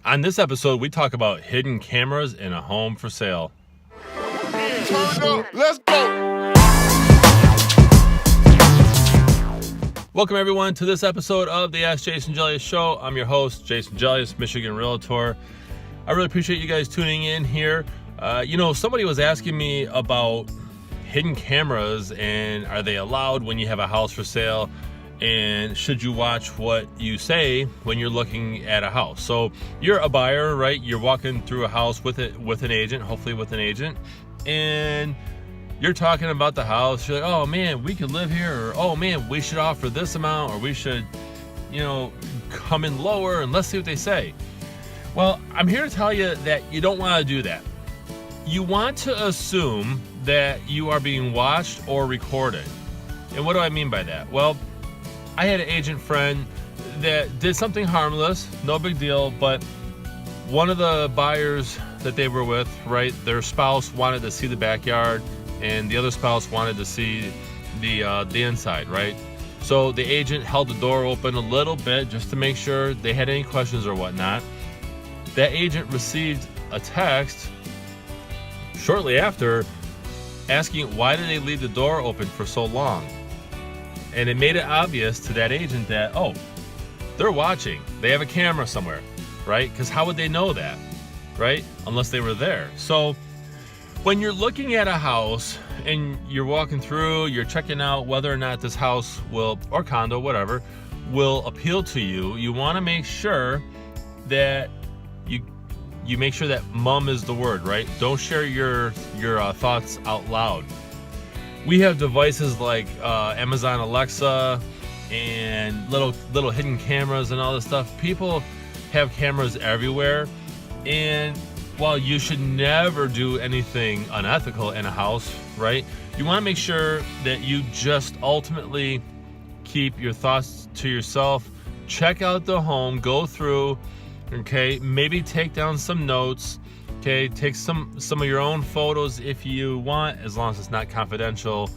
On this episode, we talk about hidden cameras in a home for sale. Let's go. Welcome everyone to this episode of the Ask Jason Gelios Show. I'm your host, Jason Gelios, Michigan Realtor. I really appreciate you guys tuning in here. Somebody was asking me about hidden cameras and are they allowed when you have a house for sale? And should you watch what you say when you're looking at a house? So you're a buyer, right? You're walking through a house with an agent, hopefully with an agent, and you're talking about the house. You're like, oh man, we could live here, or oh man, we should offer this amount, or we should, come in lower and let's see what they say. Well, I'm here to tell you that you don't want to do that. You want to assume that you are being watched or recorded. And what do I mean by that? Well, I had an agent friend that did something harmless, no big deal, but one of the buyers that they were with, right, their spouse wanted to see the backyard and the other spouse wanted to see the inside, right? So the agent held the door open a little bit just to make sure they had any questions or whatnot. That agent received a text shortly after asking why did they leave the door open for so long? And it made it obvious to that agent that, oh, they're watching. They have a camera somewhere, right? Because how would they know that, right? Unless they were there. So when you're looking at a house and you're walking through, you're checking out whether or not this house will, or condo, whatever, will appeal to you, you want to make sure that you make sure that mum is the word, right? Don't share your thoughts out loud. We have devices like Amazon Alexa and little hidden cameras and all this stuff. People have cameras everywhere, and while you should never do anything unethical in a house, right? You want to make sure that you just ultimately keep your thoughts to yourself. Check out the home, go through, okay? Maybe take down some notes. Okay, take some of your own photos if you want, as long as it's not confidential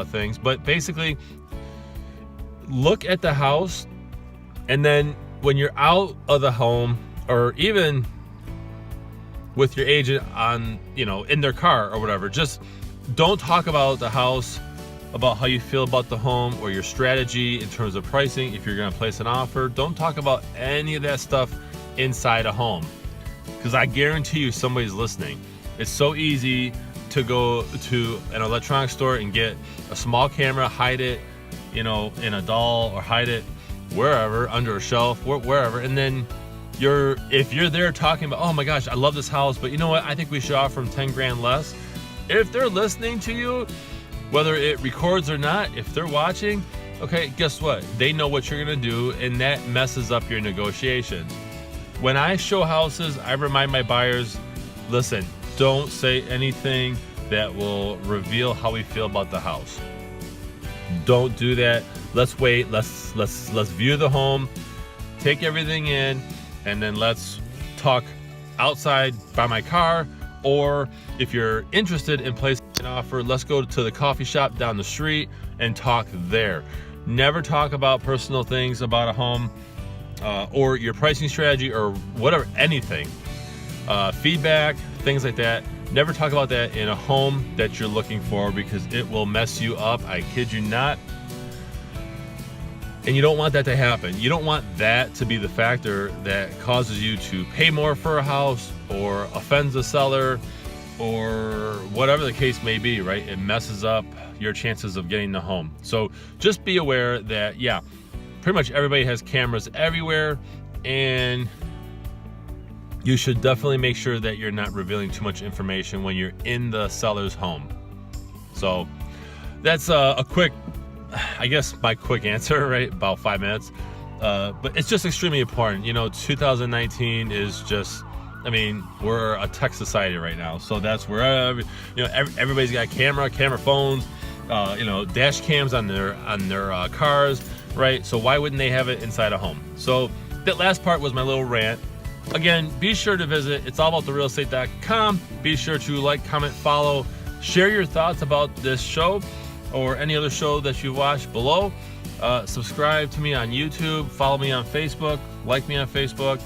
things. But basically, look at the house, and then when you're out of the home, or even with your agent on, in their car or whatever, just don't talk about the house, about how you feel about the home or your strategy in terms of pricing. If you're going to place an offer, don't talk about any of that stuff inside a home. Because I guarantee you somebody's listening. It's so easy to go to an electronic store and get a small camera, hide it, in a doll, or hide it wherever, under a shelf, wherever. And then if you're there talking about, oh my gosh, I love this house, but you know what? I think we should offer them 10 grand less. If they're listening to you, whether it records or not, if they're watching, okay, guess what? They know what you're going to do, and that messes up your negotiations. When I show houses, I remind my buyers, listen, don't say anything that will reveal how we feel about the house. Don't do that. Let's wait. Let's view the home, take everything in, and then let's talk outside by my car. Or if you're interested in placing an offer, let's go to the coffee shop down the street and talk there. Never talk about personal things about a home. Or your pricing strategy, or whatever, anything, feedback, things like that. Never talk about that in a home that you're looking for, because it will mess you up. I kid you not. And you don't want that to happen. You don't want that to be the factor that causes you to pay more for a house, or offends the seller, or whatever the case may be, right? It messes up your chances of getting the home. So just be aware that, pretty much everybody has cameras everywhere, and you should definitely make sure that you're not revealing too much information when you're in the seller's home. So that's a quick, I guess my quick answer, right? About 5 minutes. But it's just extremely important. 2019 is just, we're a tech society right now. So that's where, everybody's got camera phones, dash cams on their cars. Right? So why wouldn't they have it inside a home? So that last part was my little rant. Again, be sure to visit it'sallabouttherealestate.com. Be sure to like, comment, follow, share your thoughts about this show or any other show that you watch below. Subscribe to me on YouTube, follow me on Facebook, like me on Facebook.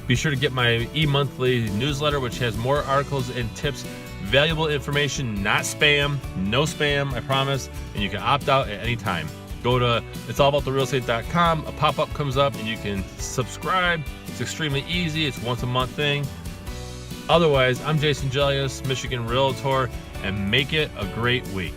Be sure to get my e-monthly newsletter, which has more articles and tips, valuable information, not spam, no spam, I promise, and you can opt out at any time. Go to it'sallabouttherealestate.com, a pop-up comes up and you can subscribe. It's extremely easy, it's once a month thing. Otherwise, I'm Jason Gelios, Michigan Realtor, and make it a great week.